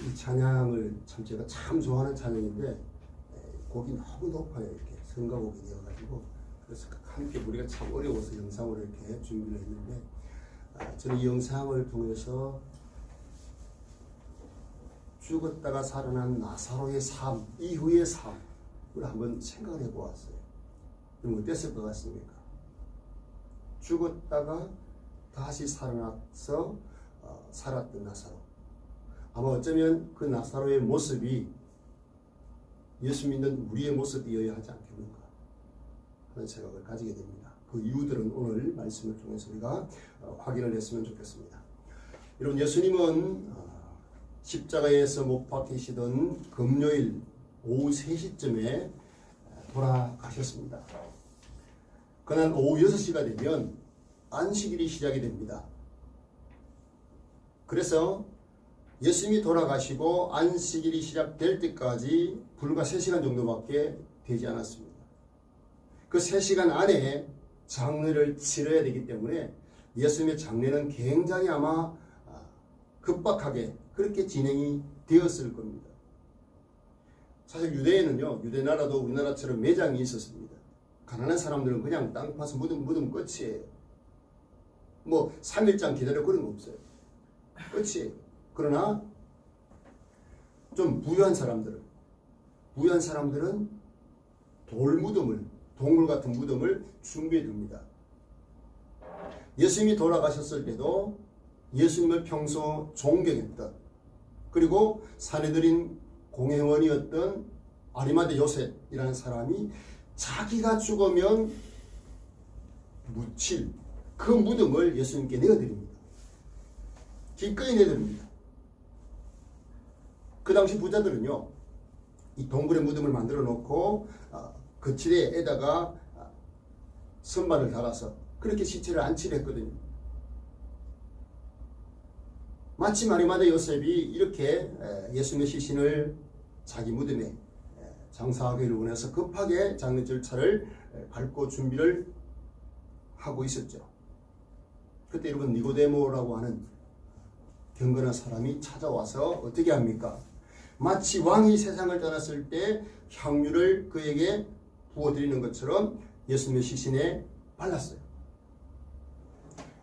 이 찬양을 참 제가 참 좋아하는 찬양인데 곡이 너무 높아요. 이렇게 성가곡이 되어가지고 그래서 함께 우리가 참 어려워서 영상으로 이렇게 준비를 했는데 저는 이 영상을 통해서 죽었다가 살아난 나사로의 삶 이후의 삶을 한번 생각을 해보았어요. 그럼 어땠을 것 같습니까? 죽었다가 다시 살아나서 살았던 나사로. 아마 어쩌면 그 나사로의 모습이 예수 믿는 우리의 모습이어야 하지 않겠는가 하는 생각을 가지게 됩니다. 그 이유들은 오늘 말씀을 통해서 우리가 확인을 했으면 좋겠습니다. 여러분, 예수님은 십자가에서 못 박히시던 금요일 오후 3시쯤에 돌아가셨습니다. 그날 오후 6시가 되면 안식일이 시작이 됩니다. 그래서 예수님이 돌아가시고 안식일이 시작될 때까지 불과 3시간 정도밖에 되지 않았습니다. 그 3시간 안에 장례를 치러야 되기 때문에 예수님의 장례는 굉장히 아마 급박하게 그렇게 진행이 되었을 겁니다. 사실 유대에는요, 유대 나라도 우리나라처럼 매장이 있었습니다. 가난한 사람들은 그냥 땅 파서 묻으면 끝이에요. 뭐 3일장 기다려 그런 거 없어요. 끝이에요. 그러나 좀 부유한 사람들은 동물 같은 무덤을 준비해 둡니다. 예수님이 돌아가셨을 때도 예수님을 평소 존경했던, 그리고 사내들인 공회원이었던 아리마대 요셉이라는 사람이 자기가 죽으면 묻힐 그 무덤을 예수님께 내어드립니다. 기꺼이 내드립니다. 그 당시 부자들은요, 이 동굴의 무덤을 만들어 놓고 거치대에다가 선반을 달아서 그렇게 시체를 안치를 했거든요. 마침 아리마대 요셉이 이렇게 예수님의 시신을 자기 무덤에 장사하기를 원해서 급하게 장례 절차를 밟고 준비를 하고 있었죠. 그때 여러분, 니고데모라고 하는 경건한 사람이 찾아와서 어떻게 합니까? 마치 왕이 세상을 떠났을 때 향유를 그에게 부어드리는 것처럼 예수님의 시신에 발랐어요.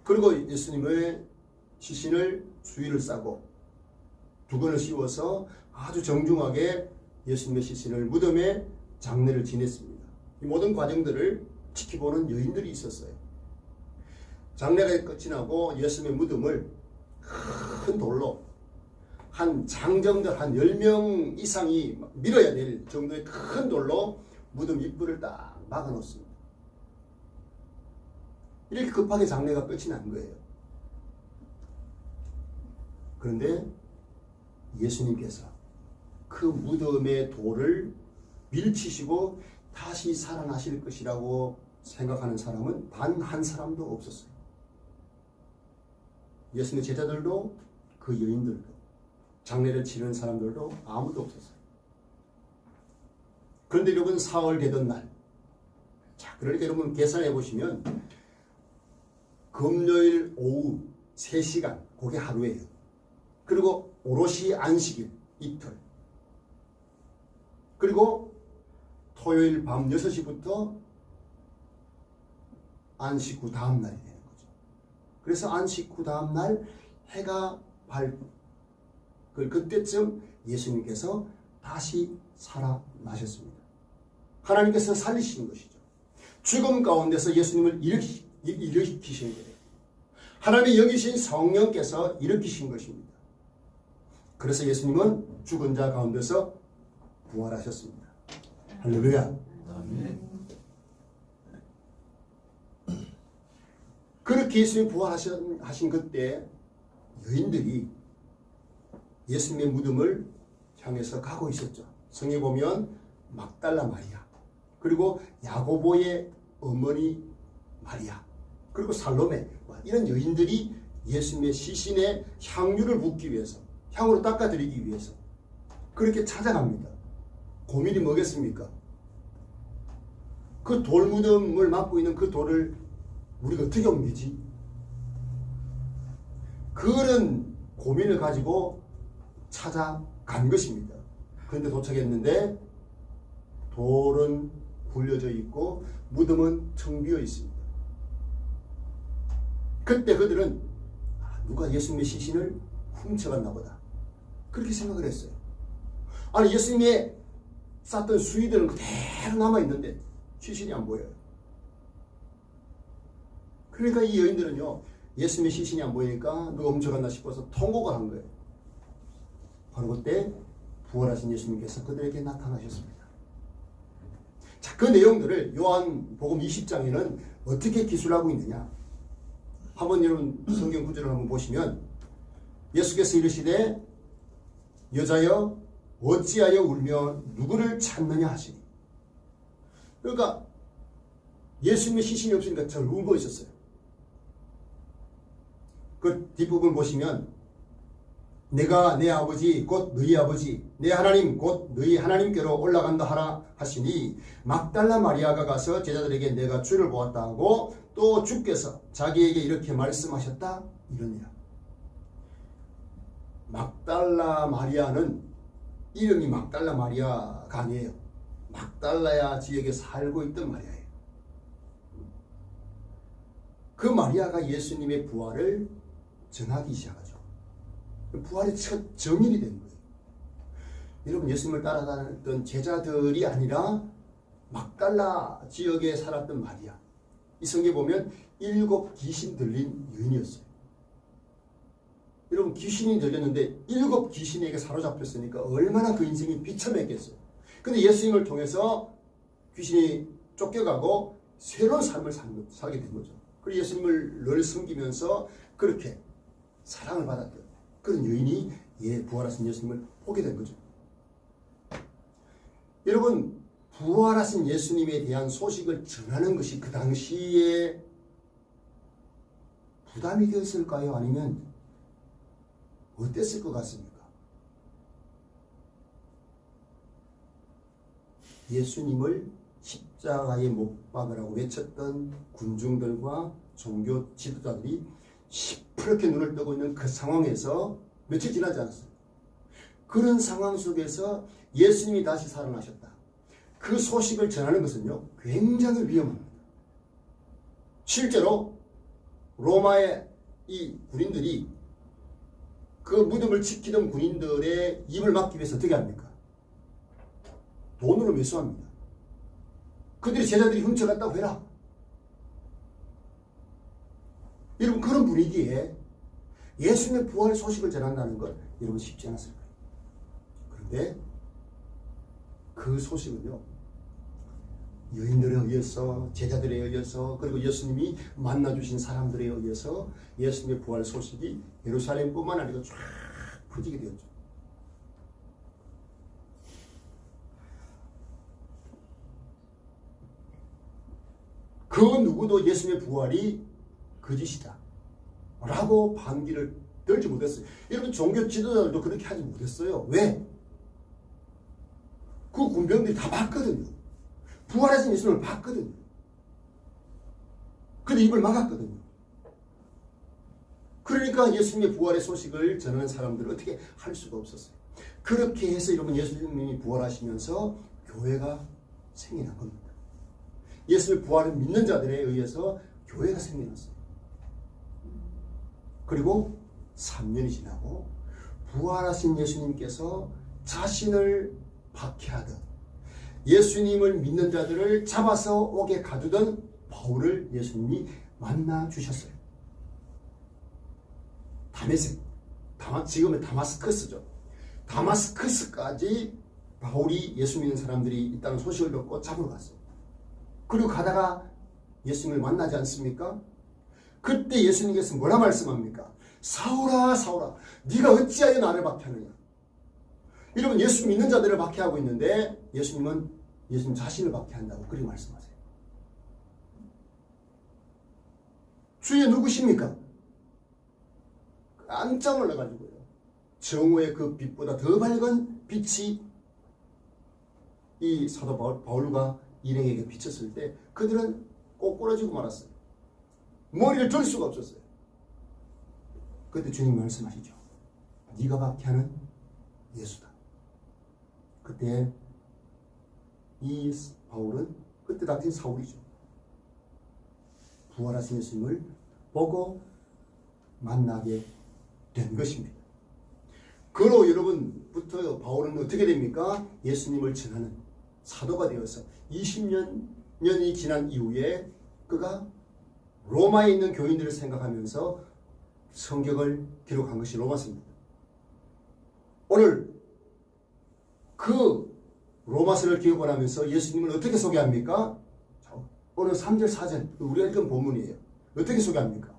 그리고 예수님의 시신을 주위를 싸고 두건을 씌워서 아주 정중하게 예수님의 시신을 무덤에 장례를 지냈습니다. 이 모든 과정들을 지켜보는 여인들이 있었어요. 장례가 끝이 나고 예수님의 무덤을 큰 돌로 한 장정들 한 10명 이상이 밀어야 될 정도의 큰 돌로 무덤 입구를 딱 막아 놓습니다. 이렇게 급하게 장례가 끝이 난 거예요. 그런데 예수님께서 그 무덤의 돌을 밀치시고 다시 살아나실 것이라고 생각하는 사람은 단 한 사람도 없었어요. 예수님의 제자들도 그 여인들도 장례를 치르는 사람들도 아무도 없었어요. 그런데 여러분, 사흘 되던 날, 자, 그러니까 여러분 계산해 보시면 금요일 오후 3시간, 그게 하루예요. 그리고 오롯이 안식일 이틀, 그리고 토요일 밤 6시부터 안식 후 다음 날이 되는 거죠. 그래서 안식 후 다음 날 해가 밝고 그때쯤 예수님께서 다시 살아나셨습니다. 하나님께서 살리신 것이죠. 죽음 가운데서 예수님을 일으키신 거예요. 하나님이 여기신 성령께서 일으키신 것입니다. 그래서 예수님은 죽은 자 가운데서 부활하셨습니다. 할렐루야. 아멘. 그렇게 예수님이 부활하신 그때 여인들이 예수님의 무덤을 향해서 가고 있었죠. 성경에 보면 막달라 마리아, 그리고 야고보의 어머니 마리아, 그리고 살로메, 이런 여인들이 예수님의 시신에 향유를 붓기 위해서, 향으로 닦아드리기 위해서 그렇게 찾아갑니다. 고민이 뭐겠습니까? 그 돌무덤을 막고 있는 그 돌을 우리가 어떻게 옮기지? 그런 고민을 가지고 찾아간 것입니다. 그런데 도착했는데 돌은 굴려져 있고 무덤은 텅 비어 있습니다. 그때 그들은 누가 예수님의 시신을 훔쳐갔나 보다, 그렇게 생각을 했어요. 아니, 예수님의 쌌던 수의들은 그대로 남아있는데 시신이 안 보여요. 그러니까 이 여인들은요, 예수님의 시신이 안 보이니까 누가 훔쳐갔나 싶어서 통곡을 한 거예요. 바로 그때 부활하신 예수님께서 그들에게 나타나셨습니다. 자, 그 내용들을 요한복음 20장에는 어떻게 기술하고 있느냐, 한번 여러분 성경 구절을 한번 보시면, 예수께서 이르시되 여자여 어찌하여 울며 누구를 찾느냐 하시니. 그러니까 예수님의 시신이 없으니까 잘 울고 있었어요. 그 뒷부분 보시면 내가 내 아버지 곧 너희 아버지 내 하나님 곧 너희 하나님께로 올라간다 하라 하시니 막달라 마리아가 가서 제자들에게 내가 주를 보았다 하고 또 주께서 자기에게 이렇게 말씀하셨다 이러니라. 막달라 마리아는 이름이 막달라 마리아가 아니에요. 막달라야 지역에 살고 있던 마리아예요. 그 마리아가 예수님의 부활을 전하기 시작하죠. 부활의 첫 정인이 된 거예요. 여러분, 예수님을 따라다녔던 제자들이 아니라 막달라 지역에 살았던 마리아. 이 성경에 보면 7 귀신 들린 여인이었어요. 여러분, 귀신이 들렸는데 7 귀신에게 사로잡혔으니까 얼마나 그 인생이 비참했겠어요. 근데 예수님을 통해서 귀신이 쫓겨가고 새로운 삶을 살게 된 거죠. 그리고 예수님을 늘 섬기면서 그렇게 사랑을 받았던 그런 여인이 부활하신 예수님을 보게 된 거죠. 여러분, 부활하신 예수님에 대한 소식을 전하는 것이 그 당시에 부담이 되었을까요? 아니면 어땠을 것 같습니까? 예수님을 십자가에 못 박으라고 외쳤던 군중들과 종교 지도자들이 시퍼렇게 눈을 뜨고 있는 그 상황에서 며칠 지나지 않았어요. 그런 상황 속에서 예수님이 다시 살아나셨다, 그 소식을 전하는 것은요 굉장히 위험합니다. 실제로 로마의 이 군인들이 그 무덤을 지키던 군인들의 입을 막기 위해서 어떻게 합니까? 돈으로 매수합니다. 그들이 제자들이 훔쳐갔다고 해라. 여러분, 그런 분위기에 예수님의 부활 소식을 전한다는 것 여러분 쉽지 않았을 거예요. 그런데 그 소식은요 여인들에 의해서, 제자들에 의해서, 그리고 예수님이 만나주신 사람들에 의해서 예수님의 부활 소식이 예루살렘뿐만 아니라 쫙 퍼지게 되었죠. 그 누구도 예수님의 부활이 거짓이다 라고 반기를 들지 못했어요. 여러분, 종교 지도자들도 그렇게 하지 못했어요. 왜? 그 군병들이 다 봤거든요. 부활하신 예수님을 봤거든요. 근데 입을 막았거든요. 그러니까 예수님의 부활의 소식을 전하는 사람들을 어떻게 할 수가 없었어요. 그렇게 해서 여러분, 예수님이 부활하시면서 교회가 생겨난 겁니다. 예수님의 부활을 믿는 자들에 의해서 교회가 생겨났어요. 그리고 3년이 지나고 부활하신 예수님께서 자신을 박해하던, 예수님을 믿는 자들을 잡아서 옥에 가두던 바울을 예수님이 만나 주셨어요. 지금의 다마스커스죠. 다마스커스까지 바울이 예수 믿는 사람들이 있다는 소식을 듣고 잡으러 갔어요. 그리고 가다가 예수님을 만나지 않습니까? 그때 예수님께서 뭐라 말씀합니까? 사울아 사울아 네가 어찌하여 나를 박해하느냐. 여러분, 예수 믿는 자들을 박해하고 있는데 예수님은 예수님 자신을 박해한다고 그렇게 말씀하세요. 주의 누구십니까? 깜짝 놀라가지고요, 정오의 그 빛보다 더 밝은 빛이 이 사도 바울과 일행에게 비쳤을 때 그들은 꼬꾸라지고 말았어요. 머리를 들 수가 없었어요. 그때 주님 말씀하시죠. 네가 박해하는 예수다. 그때 이 바울은 그때 당시 사울이죠. 부활하신 예수님을 보고 만나게 된 것입니다. 그로 여러분부터 바울은 어떻게 됩니까? 예수님을 전하는 사도가 되어서 20년이 지난 이후에 그가 로마에 있는 교인들을 생각하면서 성경을 기록한 것이 로마서입니다. 오늘 그 로마서를 기억을 하면서 예수님을 어떻게 소개합니까? 오늘 3절 4절 우리가 읽은 본문이에요. 어떻게 소개합니까?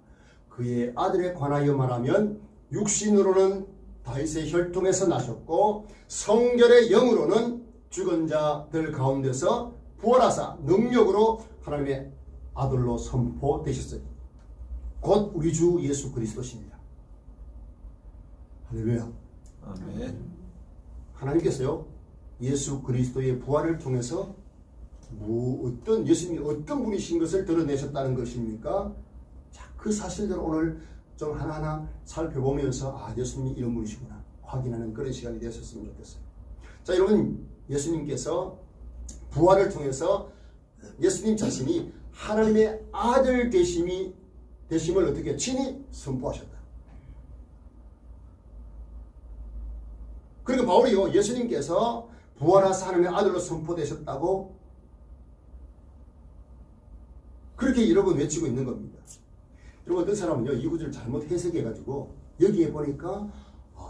그의 아들에 관하여 말하면 육신으로는 다윗의 혈통에서 나셨고 성결의 영으로는 죽은 자들 가운데서 부활하사 능력으로 하나님의 아들로 선포되셨어요. 곧 우리 주 예수 그리스도십니다. 할렐루야. 아멘. 하나님께서요 예수 그리스도의 부활을 통해서 어떤 예수님이 어떤 분이신 것을 드러내셨다는 것입니까? 자, 그 사실들을 오늘 좀 하나하나 살펴보면서 예수님이 이런 분이시구나 확인하는 그런 시간이 되었으면 좋겠어요. 자, 여러분 예수님께서 부활을 통해서 예수님 자신이 하나님의 아들 되심을 어떻게 친히 선포하셨다. 그러니까 바울이요 예수님께서 부활하사 하나님의 아들로 선포되셨다고 그렇게 여러분 외치고 있는 겁니다. 여러분 어떤 사람은요 이 구절을 잘못 해석해가지고 여기에 보니까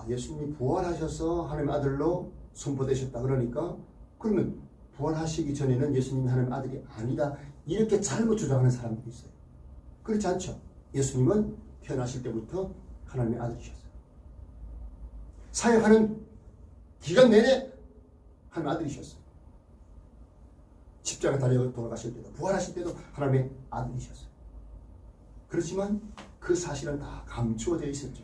예수님이 부활하셔서 하나님의 아들로 선포되셨다 그러니까 그러면 부활하시기 전에는 예수님이 하나님의 아들이 아니다 이렇게 잘못 주장하는 사람들이 있어요. 그렇지 않죠. 예수님은 태어나실 때부터 하나님의 아들이셨어요. 사역하는 기간 내내 하나님의 아들이셨어요. 십자가 달려 돌아가실 때도 부활하실 때도 하나님의 아들이셨어요. 그렇지만 그 사실은 다 감추어져 있었죠.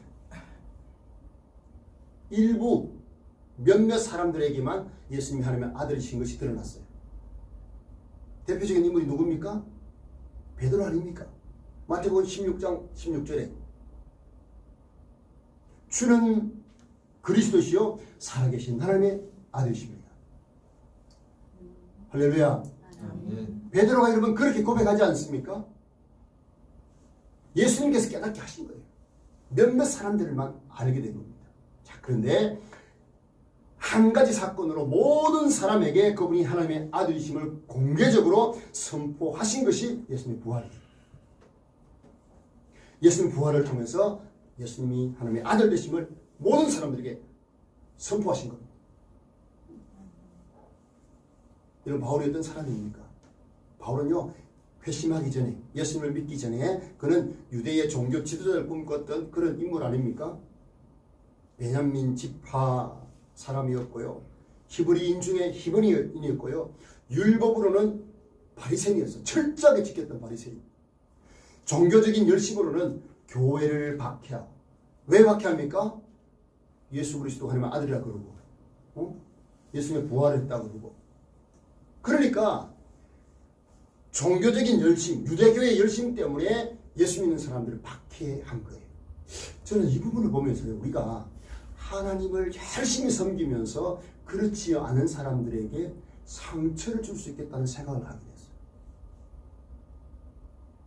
일부 몇몇 사람들에게만 예수님이 하나님의 아들이신 것이 드러났어요. 대표적인 인물이 누굽니까? 베드로 아닙니까? 마태복음 16장 16절에 주는 그리스도시요 살아계신 하나님의 아들이십니다. 할렐루야. 아멘. 베드로가 여러분 그렇게 고백하지 않습니까? 예수님께서 깨닫게 하신 거예요. 몇몇 사람들만 알게 된 겁니다. 자, 그런데 한 가지 사건으로 모든 사람에게 그분이 하나님의 아들이심을 공개적으로 선포하신 것이 예수님의 부활이에요. 예수님 부활을 통해서 예수님이 하나님의 아들 되심을 모든 사람들에게 선포하신 겁니다. 이런 바울이 어떤 사람입니까? 바울은요 회심하기 전에 예수님을 믿기 전에 그는 유대의 종교 지도자를 꿈꿨던 그런 인물 아닙니까? 베냐민 지파 사람이었고요. 히브리인 중에 히브리인이었고요. 율법으로는 바리새인이었어요. 철저하게 지켰던 바리새인. 종교적인 열심으로는 교회를 박해하고 왜 박해합니까? 예수 그리스도 하나님의 아들이라 그러고 예수님의 부활했다고 그러고 그러니까 종교적인 열심, 유대교의 열심 때문에 예수 믿는 사람들을 박해한 거예요. 저는 이 부분을 보면서 우리가 하나님을 열심히 섬기면서 그렇지 않은 사람들에게 상처를 줄 수 있겠다는 생각을 하게 됐어요.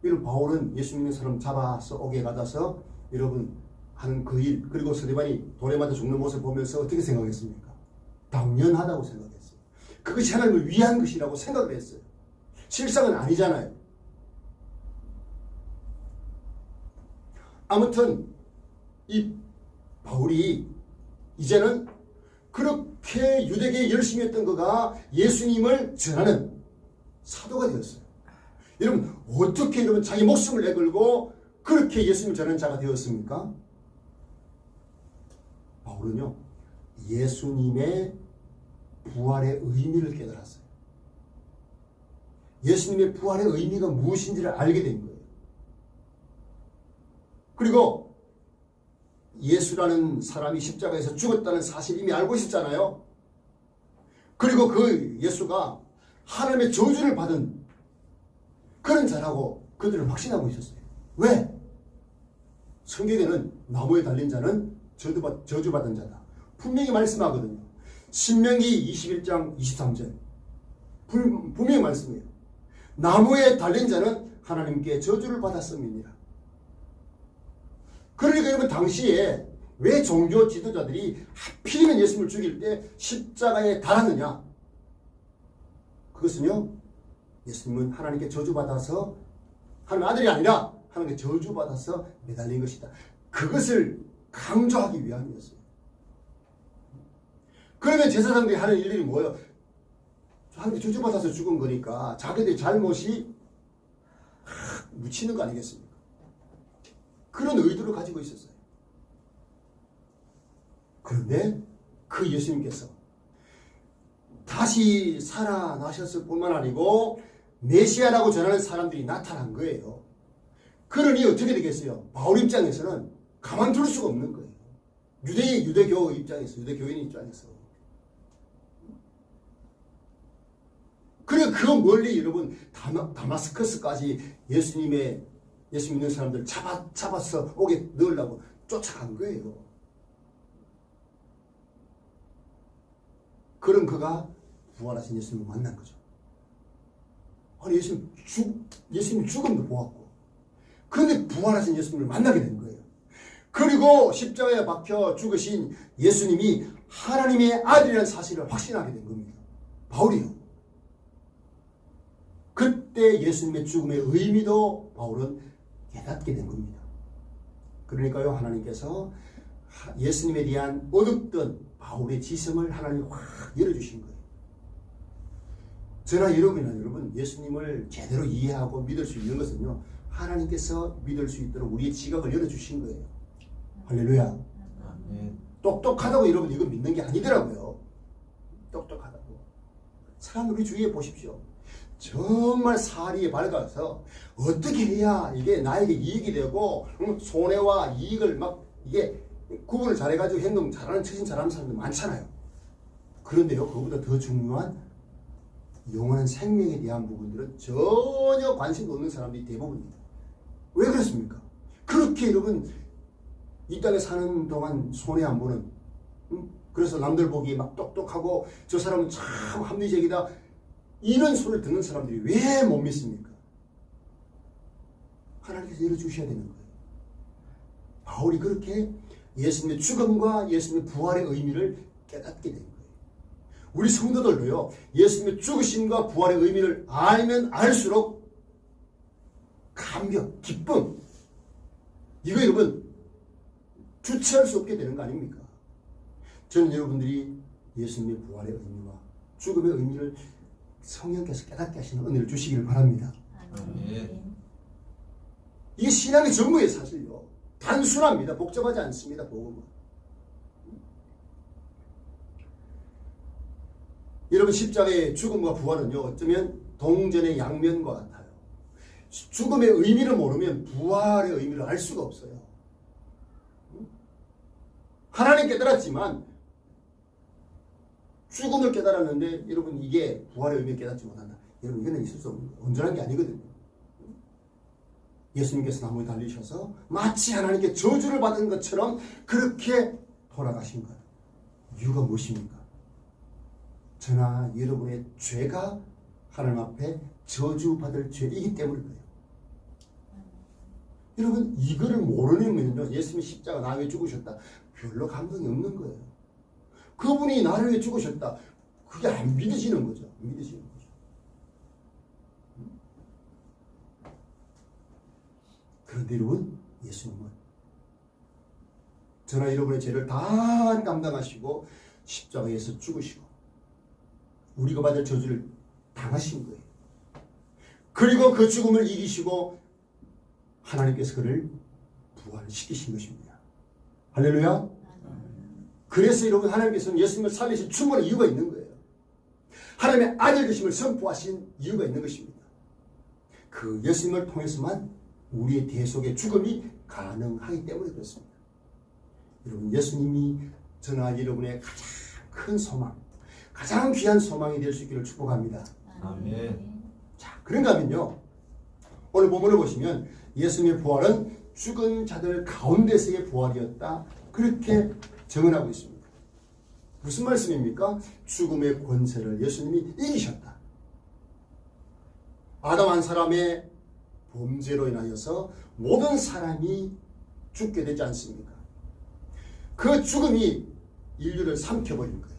이런 바울은 예수 믿는 사람 잡아서 옥에 가둬서 여러분 하는 그 일, 그리고 스데반이 돌에 맞아 죽는 모습을 보면서 어떻게 생각했습니까? 당연하다고 생각했어요. 그것이 하나님을 위한 것이라고 생각을 했어요. 실상은 아니잖아요. 아무튼 이 바울이 이제는 그렇게 유대계에 열심히 했던 그가 예수님을 전하는 사도가 되었어요. 여러분 어떻게 여러분 자기 목숨을 내걸고 그렇게 예수님을 전하는 자가 되었습니까? 바울은요 예수님의 부활의 의미를 깨달았어요. 예수님의 부활의 의미가 무엇인지를 알게 된 거예요. 그리고 예수라는 사람이 십자가에서 죽었다는 사실 이미 알고 있었잖아요. 그리고 그 예수가 하나님의 저주를 받은 그런 자라고 그들은 확신하고 있었어요. 왜? 성경에는 나무에 달린 자는 저주받은 자다. 분명히 말씀하거든요. 신명기 21장 23절 분명히 말씀해요. 나무에 달린 자는 하나님께 저주를 받았음이니라. 그러니까 여러분 당시에 왜 종교 지도자들이 하필이면 예수님을 죽일 때 십자가에 달았느냐? 그것은요, 예수님은 하나님께 저주받아서 하나님 아들이 아니라 하나님께 저주받아서 매달린 것이다. 그것을 강조하기 위함이었어요. 그러면 제사장들이 하는 일들이 뭐예요? 하나님께 저주받아서 죽은 거니까 자기들의 잘못이 묻히는 거 아니겠습니까? 그런 의도를 가지고 있었어요. 그런데 그 예수님께서 다시 살아나셨을 뿐만 아니고 메시아라고 전하는 사람들이 나타난 거예요. 그러니 어떻게 되겠어요? 바울 입장에서는 가만둘 수가 없는 거예요. 유대교 입장에서, 유대교인 입장에서. 그래 그 멀리 여러분 다마스커스까지 예수님 믿는 사람들 잡아서 오게 넣으려고 쫓아간 거예요. 그런 그가 부활하신 예수님을 만난 거죠. 아니 예수님 죽음도 보았고 그런데 부활하신 예수님을 만나게 된 거예요. 그리고 십자가에 박혀 죽으신 예수님이 하나님의 아들이라는 사실을 확신하게 된 겁니다. 바울이요. 그때 예수님의 죽음의 의미도 바울은 깨닫게 된 겁니다. 그러니까요, 하나님께서 예수님에 대한 어둡던 바울의 지성을 하나님이 확 열어주신 거예요. 저나 여러분 예수님을 제대로 이해하고 믿을 수 있는 것은요, 하나님께서 믿을 수 있도록 우리의 지각을 열어주신 거예요. 할렐루야. 아멘. 똑똑하다고 여러분 이거 믿는 게 아니더라고요. 똑똑하다고. 사람 우리 주위에 보십시오. 정말 사리에 밝아서 어떻게 해야 이게 나에게 이익이 되고 손해와 이익을 막 이게 구분을 잘해가지고 행동 잘하는 처신 잘하는 사람들 많잖아요. 그런데요, 그거보다 더 중요한 영원한 생명에 대한 부분들은 전혀 관심도 없는 사람들이 대부분입니다. 왜 그렇습니까? 그렇게 여러분 이 땅에 사는 동안 손해 안 보는, 그래서 남들 보기에 막 똑똑하고 저 사람은 참 합리적이다, 이런 소리를 듣는 사람들이 왜 못 믿습니까? 하나님께서 열어주셔야 되는 거예요. 바울이 그렇게 예수님의 죽음과 예수님의 부활의 의미를 깨닫게 된 거예요. 우리 성도들도요, 예수님의 죽으심과 부활의 의미를 알면 알수록 감격, 기쁨, 이거 여러분 주체할 수 없게 되는 거 아닙니까? 저는 여러분들이 예수님의 부활의 의미와 죽음의 의미를 성령께서 깨닫게 하시는 은혜를 주시기를 바랍니다. 아멘. 이게 신앙의 전부예요. 사실요, 단순합니다. 복잡하지 않습니다. 복음은. 여러분 십자가의 죽음과 부활은요, 어쩌면 동전의 양면과 같아요. 죽음의 의미를 모르면 부활의 의미를 알 수가 없어요. 하나님 깨달았지만 죽음을 깨달았는데 여러분 이게 부활의 의미를 깨닫지 못한다. 여러분 이거는 있을 수 없는 거예요. 온전한 게 아니거든요. 예수님께서 나무에 달리셔서 마치 하나님께 저주를 받은 것처럼 그렇게 돌아가신 거예요. 이유가 무엇입니까? 저나 여러분의 죄가 하나님 앞에 저주받을 죄이기 때문이에요. 여러분 이거를 모르면요, 예수님이 십자가 나 위해 죽으셨다, 별로 감동이 없는 거예요. 그분이 나를 위해 죽으셨다, 그게 안 믿어지는 거죠. 안 믿어지는 거죠. 그런데 여러분, 예수님은 저나 여러분의 죄를 다 감당하시고 십자가에서 죽으시고 우리가 받을 저주를 당하신 거예요. 그리고 그 죽음을 이기시고 하나님께서 그를 부활시키신 것입니다. 할렐루야. 그래서 여러분 하나님께서는 예수님을 살리신 충분한 이유가 있는 거예요. 하나님의 아들 되심을 선포하신 이유가 있는 것입니다. 그 예수님을 통해서만 우리의 대속의 죽음이 가능하기 때문에 그렇습니다. 여러분 예수님이 저나 여러분의 가장 큰 소망, 가장 귀한 소망이 될 수 있기를 축복합니다. 아멘. 자, 그런가 하면요, 오늘 본문을 보시면 예수님의 부활은 죽은 자들 가운데서의 부활이었다, 그렇게 증언하고 있습니다. 무슨 말씀입니까? 죽음의 권세를 예수님이 이기셨다. 아담 한 사람의 범죄로 인하여서 모든 사람이 죽게 되지 않습니까? 그 죽음이 인류를 삼켜버린 거예요.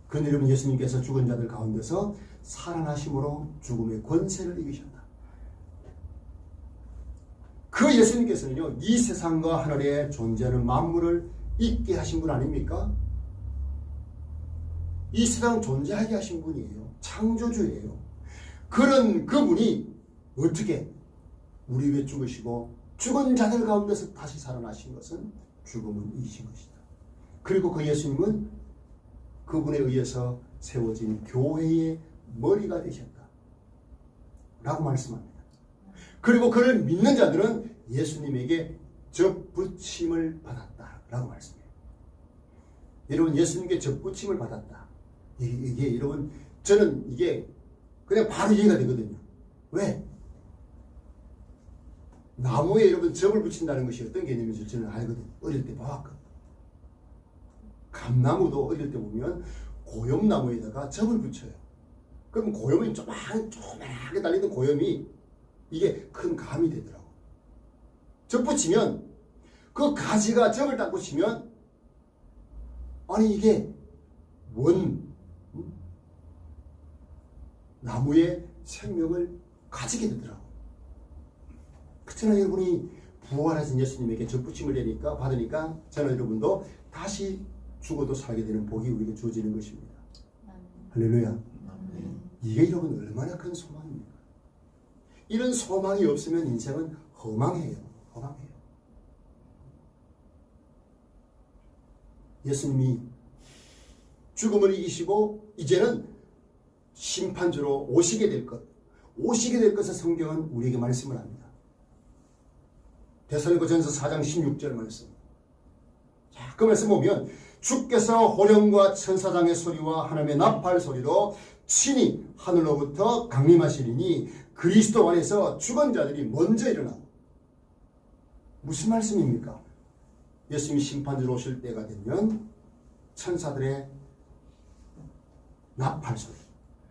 그런데 여러분, 예수님께서 죽은 자들 가운데서 살아나심으로 죽음의 권세를 이기셨다. 그 예수님께서는요, 이 세상과 하늘에 존재하는 만물을 있게 하신 분 아닙니까? 이 세상 존재하게 하신 분이에요. 창조주예요. 그런 그분이 어떻게 우리 위해 죽으시고 죽은 자들 가운데서 다시 살아나신 것은 죽음을 이기신 것이다. 그리고 그 예수님은 그분에 의해서 세워진 교회의 머리가 되셨다 라고 말씀합니다. 그리고 그를 믿는 자들은 예수님에게 접붙임을 받았다 라고 말씀해요. 여러분, 예수님께 접붙임을 받았다. 이게 여러분, 저는 이게 그냥 바로 이해가 되거든요. 왜? 나무에 여러분 접을 붙인다는 것이 어떤 개념인지 저는 알거든요. 어릴 때 봐왔거든요. 감나무도 어릴 때 보면 고염나무에다가 접을 붙여요. 그럼 고염이 조그맣게 달리는 고염이 이게 큰 감이 되더라고. 접 붙이면 그 가지가 접을 딱 붙이면 아니 이게 나무의 생명을 가지게 되더라고. 그렇잖아요. 여러분이 부활하신 예수님에게 접붙임을 받으니까 저는 여러분도 다시 죽어도 살게 되는 복이 우리에게 주어지는 것입니다. 할렐루야. 이게 여러분 얼마나 큰 소망입니까? 이런 소망이 없으면 인생은 허망해요. 허망해요. 예수님이 죽음을 이기시고 이제는 심판주로 오시게 될 것을 성경은 우리에게 말씀을 합니다. 데살로니가전서 4장 16절 말씀. 자, 그 말씀 보면 주께서 호령과 천사장의 소리와 하나님의 나팔 소리로 친히 하늘로부터 강림하시리니 그리스도 안에서 죽은 자들이 먼저 일어나고. 무슨 말씀입니까? 예수님이 심판주로 오실 때가 되면 천사들의 나팔 소리,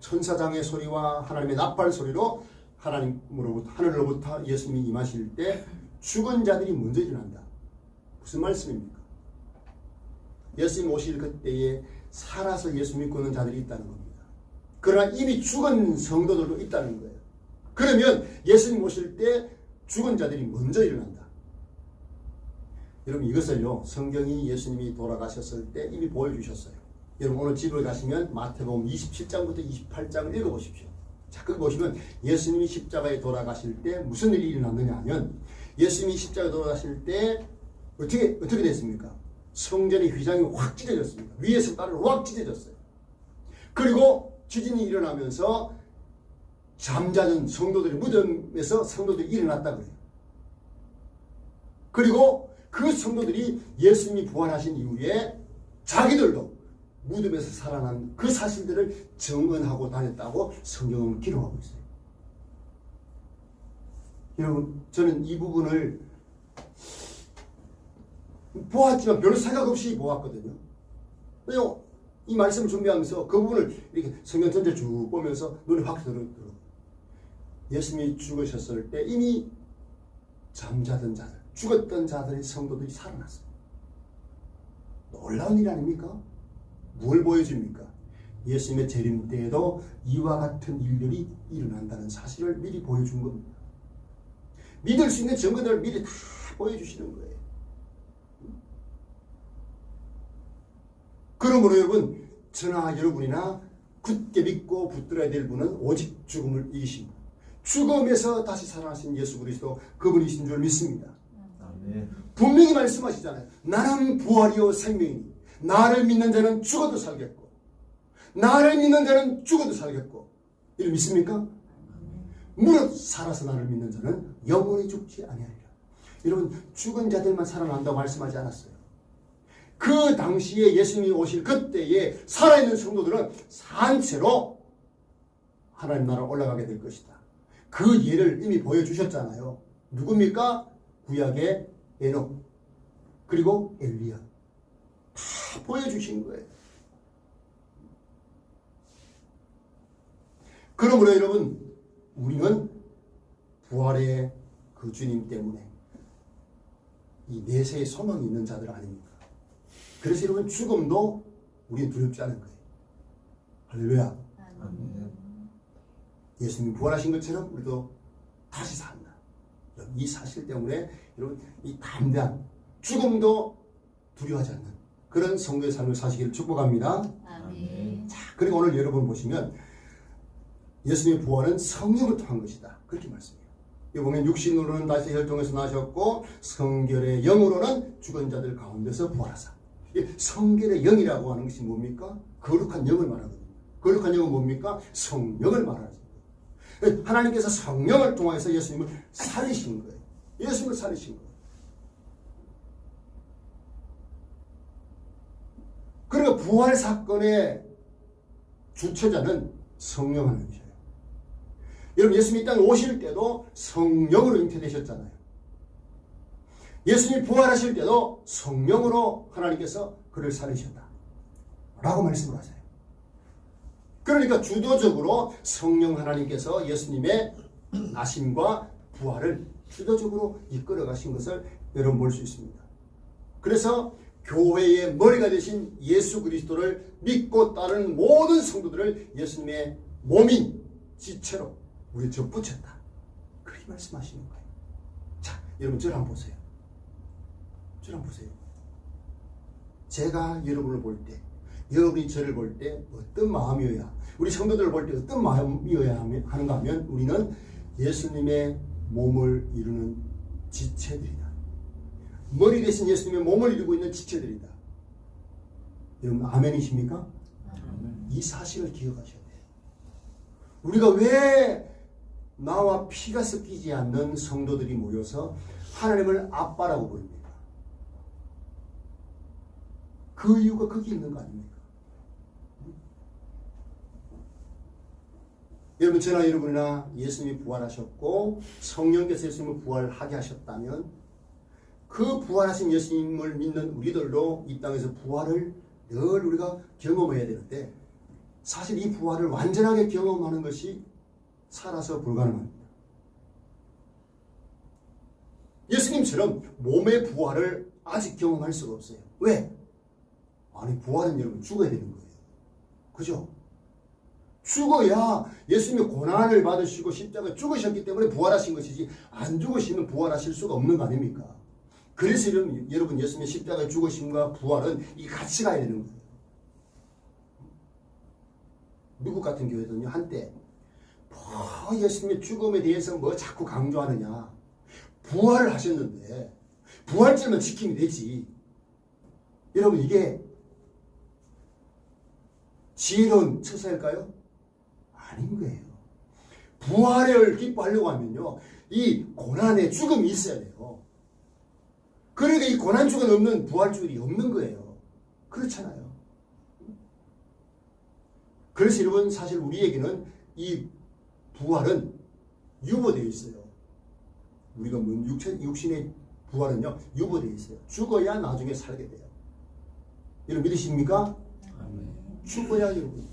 천사장의 소리와 하나님의 나팔 소리로 하늘로부터 예수님이 임하실 때 죽은 자들이 먼저 일어난다. 무슨 말씀입니까? 예수님 오실 그때에 살아서 예수 믿고 있는 자들이 있다는 겁니다. 그러나 이미 죽은 성도들도 있다는 거예요. 그러면 예수님 오실 때 죽은 자들이 먼저 일어난다. 여러분, 이것을요, 성경이 예수님이 돌아가셨을 때 이미 보여주셨어요. 여러분, 오늘 집을 가시면 마태복음 27장부터 28장을 읽어보십시오. 자, 거기 보시면 예수님이 십자가에 돌아가실 때 무슨 일이 일어났느냐 하면, 예수님이 십자가에 돌아가실 때 어떻게 됐습니까? 성전의 휘장이 확 찢어졌습니다. 위에서 따로 확 찢어졌어요. 그리고 지진이 일어나면서 잠자는 성도들의 무덤에서 성도들이 일어났다 그래요. 그리고 그 성도들이 예수님이 부활하신 이후에 자기들도 무덤에서 살아난 그 사실들을 증언하고 다녔다고 성경은 기록하고 있어요. 여러분, 저는 이 부분을 보았지만 별로 생각 없이 보았거든요. 이 말씀을 준비하면서 그 부분을 이렇게 성경 전체를 쭉 보면서 눈에 확 들어오더라고요. 예수님이 죽으셨을 때 이미 잠자던 자들, 죽었던 자들의 성도들이 살아났어요. 놀라운 일 아닙니까? 뭘 보여줍니까? 예수님의 재림 때에도 이와 같은 일들이 일어난다는 사실을 미리 보여준 겁니다. 믿을 수 있는 증거들을 미리 다 보여주시는 거예요. 그러므로 여러분, 저나 여러분이나 굳게 믿고 붙들어야 될 분은 오직 죽음을 이기신 분, 죽음에서 다시 살아나신 예수 그리스도, 그분이신 줄 믿습니다. 아멘. 분명히 말씀하시잖아요. 나는 부활이요 생명이니 나를 믿는 자는 죽어도 살겠고 나를 믿는 자는 죽어도 살겠고. 이를 믿습니까? 무릇 살아서 나를 믿는 자는 영원히 죽지 아니하리라. 여러분, 죽은 자들만 살아난다고 말씀하지 않았어요. 그 당시에 예수님이 오실 그때에 살아있는 성도들은 산채로 하나님 나라로 올라가게 될 것이다. 그 예를 이미 보여주셨잖아요. 누굽니까? 구약의 에녹, 그리고 엘리야 다 보여주신 거예요. 그러므로 여러분, 우리는 부활의 그 주님 때문에 이 내세의 소망이 있는 자들 아닙니까? 그래서 여러분, 죽음도 우리는 두렵지 않은 거예요. 할렐루야. 아멘. 예수님이 부활하신 것처럼 우리도 다시 산다. 이 사실 때문에 여러분, 이 담대한 죽음도 두려워하지 않는 그런 성도의 삶을 사시기를 축복합니다. 아멘. 자, 그리고 오늘 여러분 보시면 예수님의 부활은 성령을 통한 것이다. 그렇게 말씀해요. 여기 보면 육신으로는 다시 혈통에서 나셨고 성결의 영으로는 죽은 자들 가운데서 부활하사. 이 성결의 영이라고 하는 것이 뭡니까? 거룩한 영을 말하거든요. 거룩한 영은 뭡니까? 성령을 말하는 거예요. 하나님께서 성령을 통해서 예수님을 살리신 거예요. 예수님을 살리신 거예요. 그러니까 부활 사건의 주체자는 성령 하나님이셔요. 여러분, 예수님이 이 땅에 오실 때도 성령으로 잉태되셨잖아요. 예수님이 부활하실 때도 성령으로 하나님께서 그를 살리셨다 라고 말씀을 하세요. 그러니까 주도적으로 성령 하나님께서 예수님의 나심과 부활을 주도적으로 이끌어 가신 것을 여러분 볼 수 있습니다. 그래서 교회의 머리가 되신 예수 그리스도를 믿고 따르는 모든 성도들을 예수님의 몸인 지체로 우리 접붙였다. 그렇게 말씀하시는 거예요. 자, 여러분 저를 한번 보세요. 저를 한번 보세요. 제가 여러분을 볼 때, 여러분이 저를 볼 때 어떤 마음이어야, 우리 성도들을 볼 때 어떤 마음이어야 하는가 하면 우리는 예수님의 몸을 이루는 지체들이다. 머리 대신 예수님의 몸을 이루고 있는 지체들이다. 여러분 아멘이십니까? 아멘. 이 사실을 기억하셔야 돼요. 우리가 왜 나와 피가 섞이지 않는 성도들이 모여서 하나님을 아빠라고 부릅니까? 그 이유가 거기 있는 거 아닙니까? 여러분, 저나 여러분이나 예수님이 부활하셨고 성령께서 예수님을 부활하게 하셨다면 그 부활하신 예수님을 믿는 우리들도 이 땅에서 부활을 늘 우리가 경험해야 되는데, 사실 이 부활을 완전하게 경험하는 것이 살아서 불가능합니다. 예수님처럼 몸의 부활을 아직 경험할 수가 없어요. 왜? 아니, 부활은 여러분 죽어야 되는 거예요. 그죠? 죽어야 예수님의 고난을 받으시고 십자가에 죽으셨기 때문에 부활하신 것이지, 안 죽으시면 부활하실 수가 없는 거 아닙니까? 그래서 여러분 예수님의 십자가의 죽으심과 부활은 이 같이 가야 되는 거예요. 미국 같은 교회는요, 한때 예수님의 죽음에 대해서 뭐 자꾸 강조하느냐, 부활을 하셨는데 부활절만 지키면 되지. 여러분, 이게 지혜로운 처사일까요? 아닌 거예요. 부활을 기뻐하려고 하면요, 이 고난의 죽음이 있어야 돼요. 그러니까 이 고난 죽은 없는 부활주일이 없는 거예요. 그렇잖아요. 그래서 여러분, 사실 우리에게는 이 부활은 유보되어 있어요. 우리가 육신의 부활은요, 유보되어 있어요. 죽어야 나중에 살게 돼요. 여러분 믿으십니까? 아멘. 죽어야 여러분.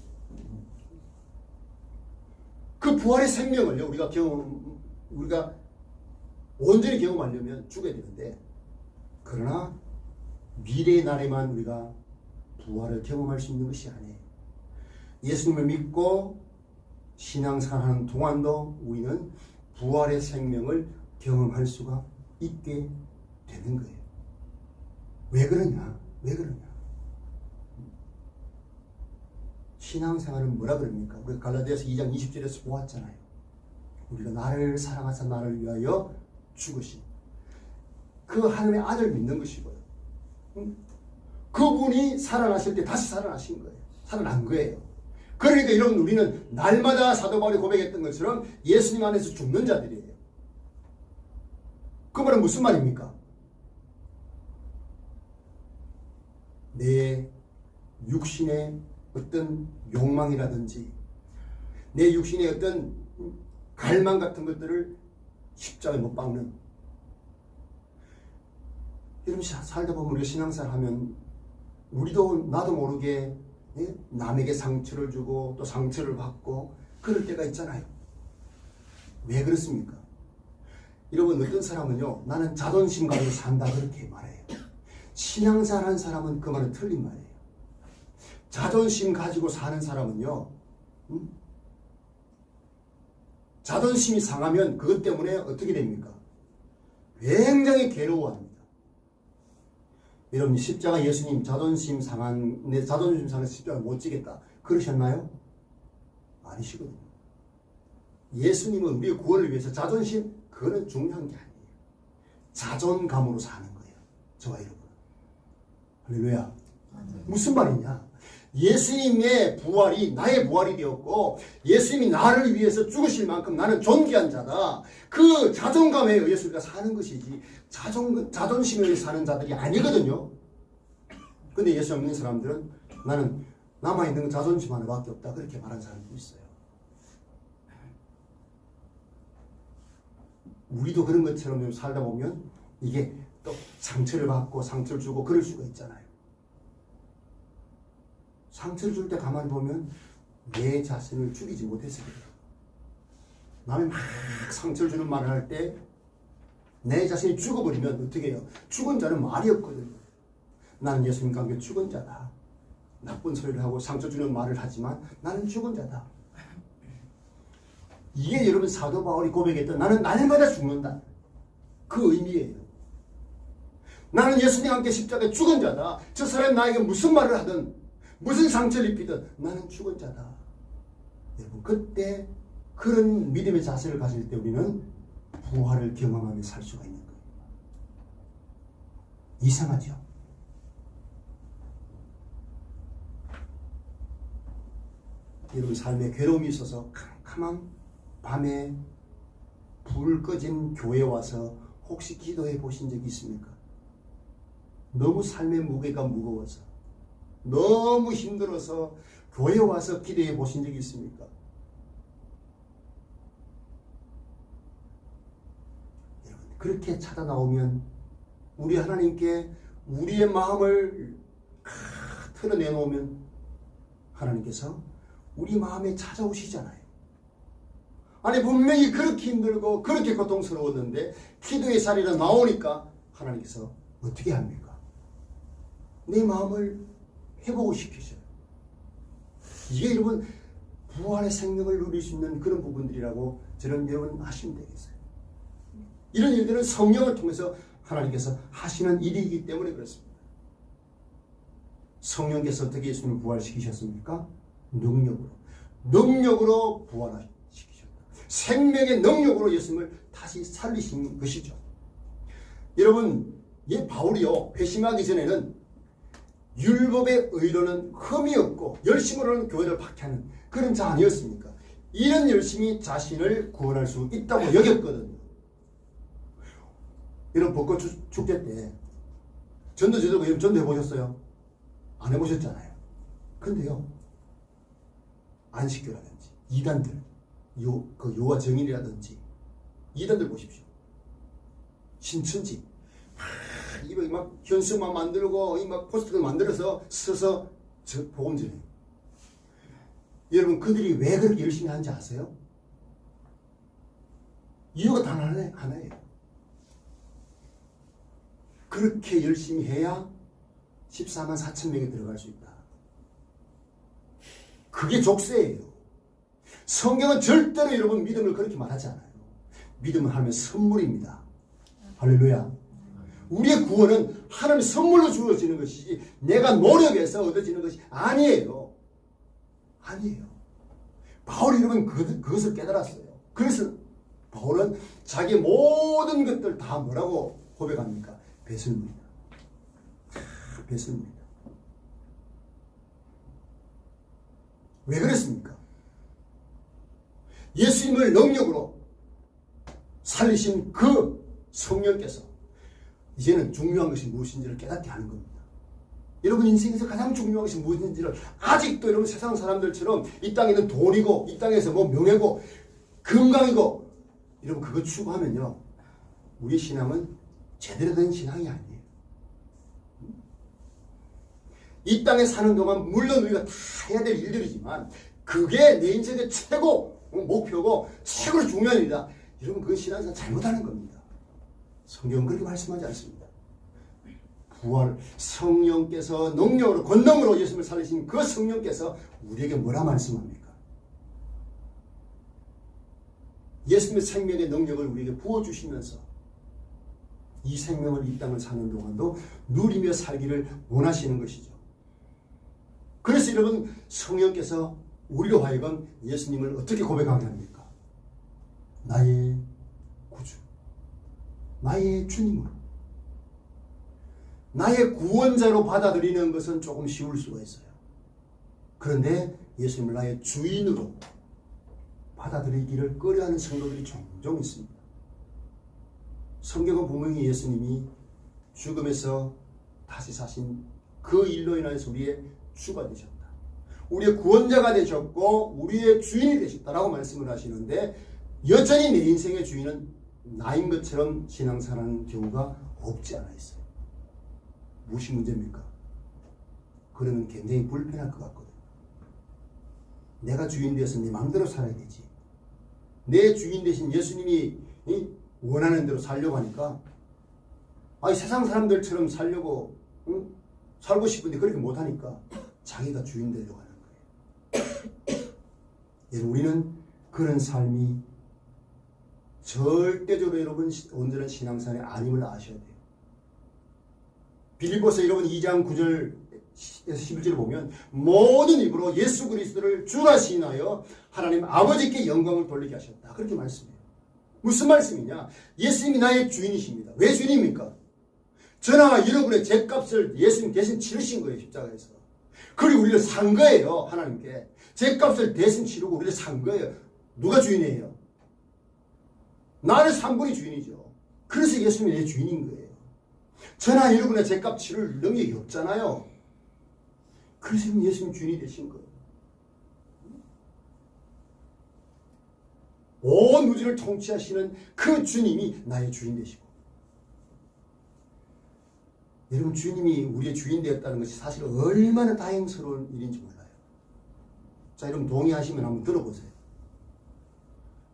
그 부활의 생명을요, 우리가 온전히 경험하려면 죽어야 되는데, 그러나 미래의 날에만 우리가 부활을 경험할 수 있는 것이 아니에요. 예수님을 믿고 신앙생활하는 동안도 우리는 부활의 생명을 경험할 수가 있게 되는 거예요. 왜 그러냐? 왜 그러냐? 신앙생활은 뭐라 그럽니까? 우리가 갈라디아서 2장 20절에서 보았잖아요. 우리가 나를 사랑하사 나를 위하여 죽으신 그 하나님의 아들 믿는 것이고요. 그분이 살아나실 때 다시 살아나신 거예요. 살아난 거예요. 그러니까 여러분, 우리는 날마다 사도 바울이 고백했던 것처럼 예수님 안에서 죽는 자들이에요. 그 말은 무슨 말입니까? 내 육신의 어떤 욕망이라든지 내 육신의 어떤 갈망 같은 것들을 십자가에 못 박는, 여러분 살다 보면 우리가 신앙생활 하면 우리도 나도 모르게 남에게 상처를 주고 또 상처를 받고 그럴 때가 있잖아요. 왜 그렇습니까? 여러분 어떤 사람은요 나는 자존심 가지고 산다 그렇게 말해요. 신앙생활 하는 사람은 그 말은 틀린 말이에요. 자존심 가지고 사는 사람은요 자존심이 상하면 그것 때문에 어떻게 됩니까? 굉장히 괴로워합니다. 여러분 십자가 예수님 자존심 상한 내 자존심 상한 십자가 못 지겠다 그러셨나요? 아니시거든요. 예수님은 우리의 구원을 위해서 자존심 그거는 중요한 게 아니에요. 자존감으로 사는 거예요. 저와 여러분. 할렐루야. 무슨 말이냐? 예수님의 부활이 나의 부활이 되었고 예수님이 나를 위해서 죽으실 만큼 나는 존귀한 자다. 그 자존감에 의해서 우리가 사는 것이지 자존심에 의해 사는 자들이 아니거든요. 근데 예수 믿는 사람들은 나는 남아있는 자존심 하나밖에 없다 그렇게 말하는 사람도 있어요. 우리도 그런 것처럼 살다 보면 이게 또 상처를 받고 상처를 주고 그럴 수가 있잖아요. 상처를 줄 때 가만히 보면 내 자신을 죽이지 못해서 그래요. 남이 막 상처를 주는 말을 할 때 내 자신이 죽어버리면 어떻게 해요? 죽은 자는 말이 없거든요. 나는 예수님과 함께 죽은 자다. 나쁜 소리를 하고 상처 주는 말을 하지만 나는 죽은 자다. 이게 여러분 사도 바울이 고백했던 나는 날마다 죽는다. 그 의미예요. 나는 예수님과 함께 십자가에 죽은 자다. 저 사람이 나에게 무슨 말을 하든 무슨 상처를 입히든 나는 죽은 자다. 여러분 그때 그런 믿음의 자세를 가질 때 우리는 부활을 경험하며 살 수가 있는 거예요. 이상하죠? 여러분 삶에 괴로움이 있어서 캄캄한 밤에 불 꺼진 교회에 와서 혹시 기도해 보신 적이 있습니까? 너무 삶의 무게가 무거워서 너무 힘들어서 교회에 와서 기도해 보신 적이 있습니까? 여러분 그렇게 찾아 나오면 우리 하나님께 우리의 마음을 털어내놓으면 하나님께서 우리 마음에 찾아오시잖아요. 아니 분명히 그렇게 힘들고 그렇게 고통스러웠는데 기도의 자리로 나오니까 하나님께서 어떻게 합니까? 내 마음을 회복을 시키셔요. 이게 여러분 부활의 생명을 누릴 수 있는 그런 부분들이라고 저는 여러분 하시면 되겠어요. 이런 일들은 성령을 통해서 하나님께서 하시는 일이기 때문에 그렇습니다. 성령께서 어떻게 예수님을 부활시키셨습니까? 능력으로 부활시키셨다. 생명의 능력으로 예수님을 다시 살리신 것이죠. 여러분 이 바울이요 회심하기 전에는 율법의 의로는 흠이 없고 열심으로는 교회를 박해하는 그런 자 아니었습니까? 이런 열심이 자신을 구원할 수 있다고 여겼거든요. 여러분 벚꽃 축제 때 전도제도가 전도 해보셨어요? 안 해보셨잖아요. 근데요 안식교라든지 이단들 그 요와 정인이라든지 이단들 보십시오. 신천지 이거 막 현수막 만들고 막 포스터 만들어서 써서 복음전해요. 여러분 그들이 왜 그렇게 열심히 하는지 아세요? 이유가 단 하나예요. 그렇게 열심히 해야 14만 4천 명이 들어갈 수 있다. 그게 족쇄예요. 성경은 절대로 여러분 믿음을 그렇게 말하지 않아요. 믿음은 하나님의 선물입니다. 할렐루야. 우리의 구원은 하나님의 선물로 주어지는 것이지 내가 노력해서 얻어지는 것이 아니에요. 아니에요. 바울이 여러분 그것을 깨달았어요. 그래서 바울은 자기 모든 것들 다 뭐라고 고백합니까? 배설물이다. 배설물이다. 왜 그랬습니까? 예수님을 능력으로 살리신 그 성령께서 이제는 중요한 것이 무엇인지를 깨닫게 하는 겁니다. 여러분 인생에서 가장 중요한 것이 무엇인지를 아직도 여러분 세상 사람들처럼 이 땅에 있는 돈이고 이 땅에서 뭐 명예고 건강이고 여러분 그거 추구하면요 우리 신앙은 제대로 된 신앙이 아니에요. 이 땅에 사는 동안 물론 우리가 다 해야 될 일들이지만 그게 내 인생의 최고 목표고 최고로 중요한 일이다. 여러분 그건 신앙생활 잘못하는 겁니다. 성경은 그렇게 말씀하지 않습니다. 부활, 성령께서 능력으로 권능으로 예수님을 살리신 그 성령께서 우리에게 뭐라 말씀합니까? 예수님의 생명의 능력을 우리에게 부어주시면서 이 생명을 이 땅을 사는 동안도 누리며 살기를 원하시는 것이죠. 그래서 여러분 성령께서 우리로 하여금 예수님을 어떻게 고백하게 합니까? 나의 구주, 나의 주님으로, 나의 구원자로 받아들이는 것은 조금 쉬울 수가 있어요. 그런데 예수님을 나의 주인으로 받아들이기를 꺼려하는 성도들이 종종 있습니다. 성경은 분명히 예수님이 죽음에서 다시 사신 그 일로 인해서 우리의 주가 되셨다. 우리의 구원자가 되셨고 우리의 주인이 되셨다라고 말씀을 하시는데 여전히 내 인생의 주인은 나인 것처럼 신앙생활하는 경우가 없지 않아 있어요. 무엇이 문제입니까? 그러면 굉장히 불편할 것 같거든요. 내가 주인 되어서 내 마음대로 살아야 되지. 내 주인 되신 예수님이 원하는 대로 살려고 하니까 세상 사람들처럼 살려고 살고 싶은데 그렇게 못하니까 자기가 주인 되려고 하는 거예요. 여러분 우리는 그런 삶이 절대적으로 여러분 온전한 신앙생활이 아님을 아셔야 돼요. 빌립보서 여러분 2장 9절에서 11절을 보면 모든 입으로 예수 그리스도를 주라 시인하여 하나님 아버지께 영광을 돌리게 하셨다. 그렇게 말씀해요. 무슨 말씀이냐? 예수님이 나의 주인이십니다. 왜 주인입니까? 저나 여러분의 죄값을 예수님 대신 치르신 거예요. 십자가에서. 그리고 우리를 산 거예요. 하나님께. 죄값을 대신 치르고 우리를 산 거예요. 누가 주인이에요? 나를 산 분이 주인이죠. 그래서 예수님이 내 주인인 거예요. 저나 여러분의 죄값 치를 능력이 없잖아요. 그래서 예수님 주인이 되신 거예요. 온 우주를 통치하시는 그 주님이 나의 주인 되시고, 여러분 주님이 우리의 주인 되었다는 것이 사실 얼마나 다행스러운 일인지 몰라요. 자, 여러분 동의하시면 한번 들어보세요.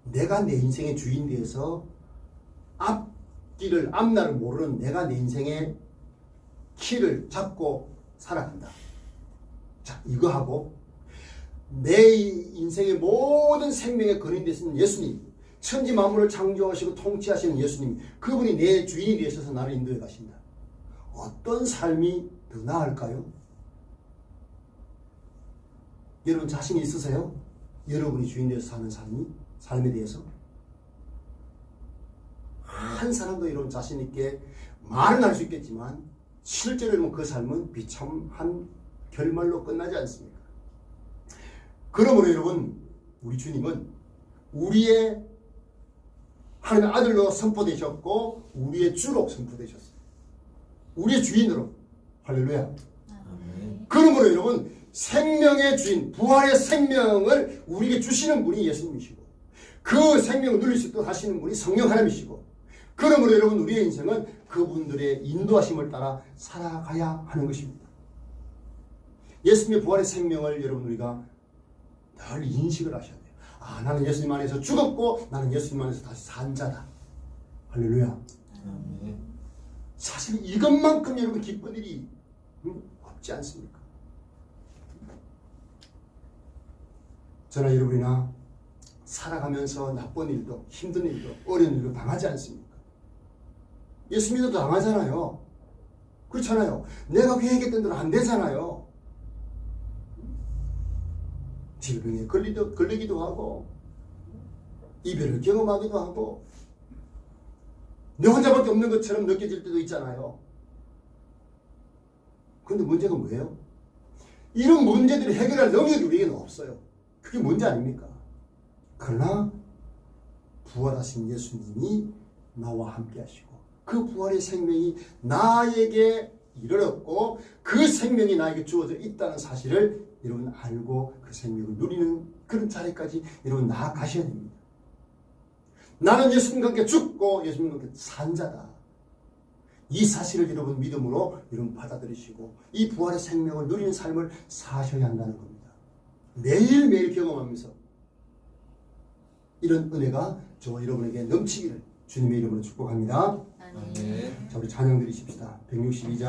내가 내 인생의 주인 되어서 앞날을 모르는 내가 내 인생의 키를 잡고 살아간다. 자, 이거 하고 내 인생의 모든 생명의 근원이 되시는 예수님, 천지 만물을 창조하시고 통치하시는 예수님, 그분이 내 주인이 되셔서 나를 인도해 가신다. 어떤 삶이 더 나을까요? 여러분 자신이 있으세요? 여러분이 주인 되어서 사는 삶에 대해서? 한 사람도 여러분 자신 있게 말은 할 수 있겠지만 실제로 여러분 그 삶은 비참한 결말로 끝나지 않습니까? 그러므로 여러분 우리 주님은 우리의 하나님의 아들로 선포되셨고 우리의 주로 선포되셨어요. 우리의 주인으로. 할렐루야. 아멘. 그러므로 여러분 생명의 주인, 부활의 생명을 우리에게 주시는 분이 예수님이시고 그 생명을 누릴 수 있도록 하시는 분이 성령 하나님이시고, 그러므로 여러분 우리의 인생은 그분들의 인도하심을 따라 살아가야 하는 것입니다. 예수님의 부활의 생명을 여러분 우리가 늘 인식을 하셔야 돼요. 나는 예수님 안에서 죽었고 나는 예수님 안에서 다시 산 자다. 할렐루야. 아멘. 사실 이것만큼 여러분 기쁜 일이 없지 않습니까? 저나 여러분이나 살아가면서 나쁜 일도 힘든 일도 어려운 일도 당하지 않습니까? 예수님도 당하잖아요. 그렇잖아요. 내가 계획했던 대로 안 되잖아요. 질병에 걸리기도 하고 이별을 경험하기도 하고 내 혼자밖에 없는 것처럼 느껴질 때도 있잖아요. 그런데 문제가 뭐예요? 이런 문제들을 해결할 능력이 우리에게는 없어요. 그게 문제 아닙니까? 그러나 부활하신 예수님이 나와 함께 하시고 그 부활의 생명이 나에게 이르렀고 그 생명이 나에게 주어져 있다는 사실을 여러분 알고 그 생명을 누리는 그런 자리까지 여러분 나아가셔야 됩니다. 나는 예수님과 함께 죽고 예수님과 함께 산 자다. 이 사실을 여러분 믿음으로 여러분 받아들이시고 이 부활의 생명을 누리는 삶을 사셔야 한다는 겁니다. 매일매일 경험하면서 이런 은혜가 저와 여러분에게 넘치기를 주님의 이름으로 축복합니다. 아멘. 자, 우리 찬양 드리십시다. 162장